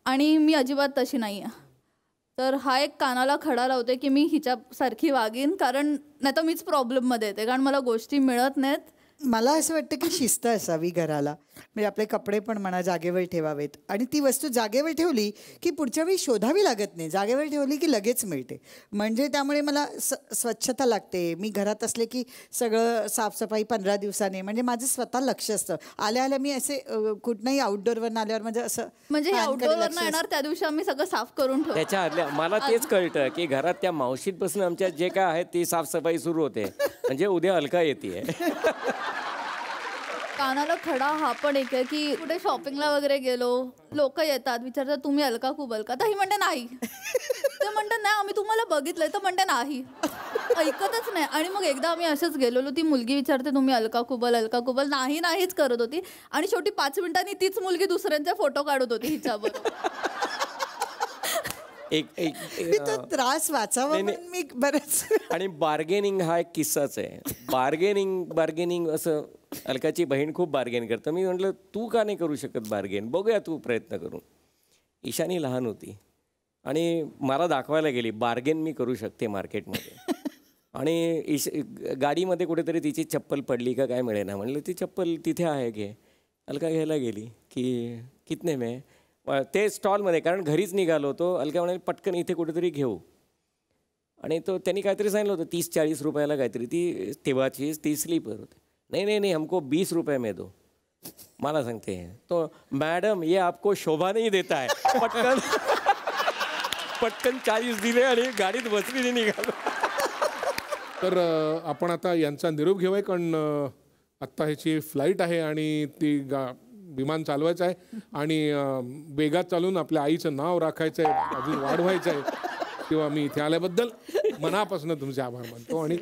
आणि मी अजिबात तशी नाही आहे. तर हा एक कानाला खडा लावते की मी हिच्यासारखी वागीन, कारण नाही तर मीच प्रॉब्लेममध्ये येते, कारण मला गोष्टी मिळत नाहीत. मला असं वाटतं की शिस्त असावी घराला, म्हणजे आपले कपडे पण म्हणा जागेवर ठेवावेत, आणि ती वस्तू जागेवर ठेवली की पुढच्या वेळी शोधावी लागत नाही, जागेवर ठेवली की लगेच मिळते. म्हणजे त्यामुळे मला स्वच्छता लागते. मी घरात असले की सगळं साफसफाई 15 दिवसाने, म्हणजे माझं स्वतः लक्ष असतं. आल्या आल्या मी असे कुठनंही आउटडोअरवरून आल्यावर म्हणजे असं म्हणजे आउटडोअरवरून येणार त्या दिवशी आम्ही सगळं साफ करून ठेवतो. त्याच्या आदल्या मला तेच कळतं की घरात त्या मावशीतपासून आमच्या जे काय आहे ती साफसफाई सुरू होते, म्हणजे उद्या अलका येते. कानाला खडा हा पण एक आहे की कुठे शॉपिंगला वगैरे गेलो, लोक येतात विचारतात तुम्ही अलका खूप अलका, तर ही म्हणते नाही. ते म्हणतात नाही आम्ही तुम्हाला बघितलंय, तर म्हणते नाही, ऐकतच नाही. आणि मग एकदा आम्ही असंच गेलेलो, ती मुलगी विचारते तुम्ही अलका कुबल अलका कुबल, नाहीच करत होती. आणि शेवटी 5 मिनिटांनी तीच मुलगी दुसऱ्यांचे फोटो काढत होती हिच्याबरोबर. मी तो त्रास वाचावा म्हणून मी बरंच. आणि बार्गेनिंग हा एक किस्साच आहे. बार्गेनिंग असं अलकाची बहीण खूप बार्गेन करतं. मी म्हटलं तू का नाही करू शकत बार्गेन, बघूया तू प्रयत्न करून. ईशानी लहान होती आणि मला दाखवायला गेली बार्गेन मी करू शकते मार्केटमध्ये. आणि गाडीमध्ये कुठेतरी तिची चप्पल पडली का काय मिळेना, म्हणलं ती चप्पल तिथे आहे घे. अलका घ्यायला गेली की कितने में, ते स्टॉलमध्ये, कारण घरीच निघालो होतो. अलका म्हणाली पटकन इथे कुठेतरी घेऊ. आणि त्यांनी काहीतरी सांगितलं होतं 30-40 रुपयाला काहीतरी, ती तेव्हाची ती स्लीपर होती. नहीं हमको 20 रुपये में दो. मला सांगते तो मॅडम ये आपको शोभा नहीं देता है. पटकन 40 दिले आणि गाडीत बसली निघालो. तर आपण आता यांचा निरोप घेऊया, कारण आत्ता ह्याची फ्लाईट आहे आणि ती विमान चालवायचं आहे आणि वेगात चालून आपल्या आईचं नाव राखायचं आहे, अजून वाढवायचं आहे. तेव्हा मी इथे आल्याबद्दल मनापासून तुमचे आभार मानतो आणि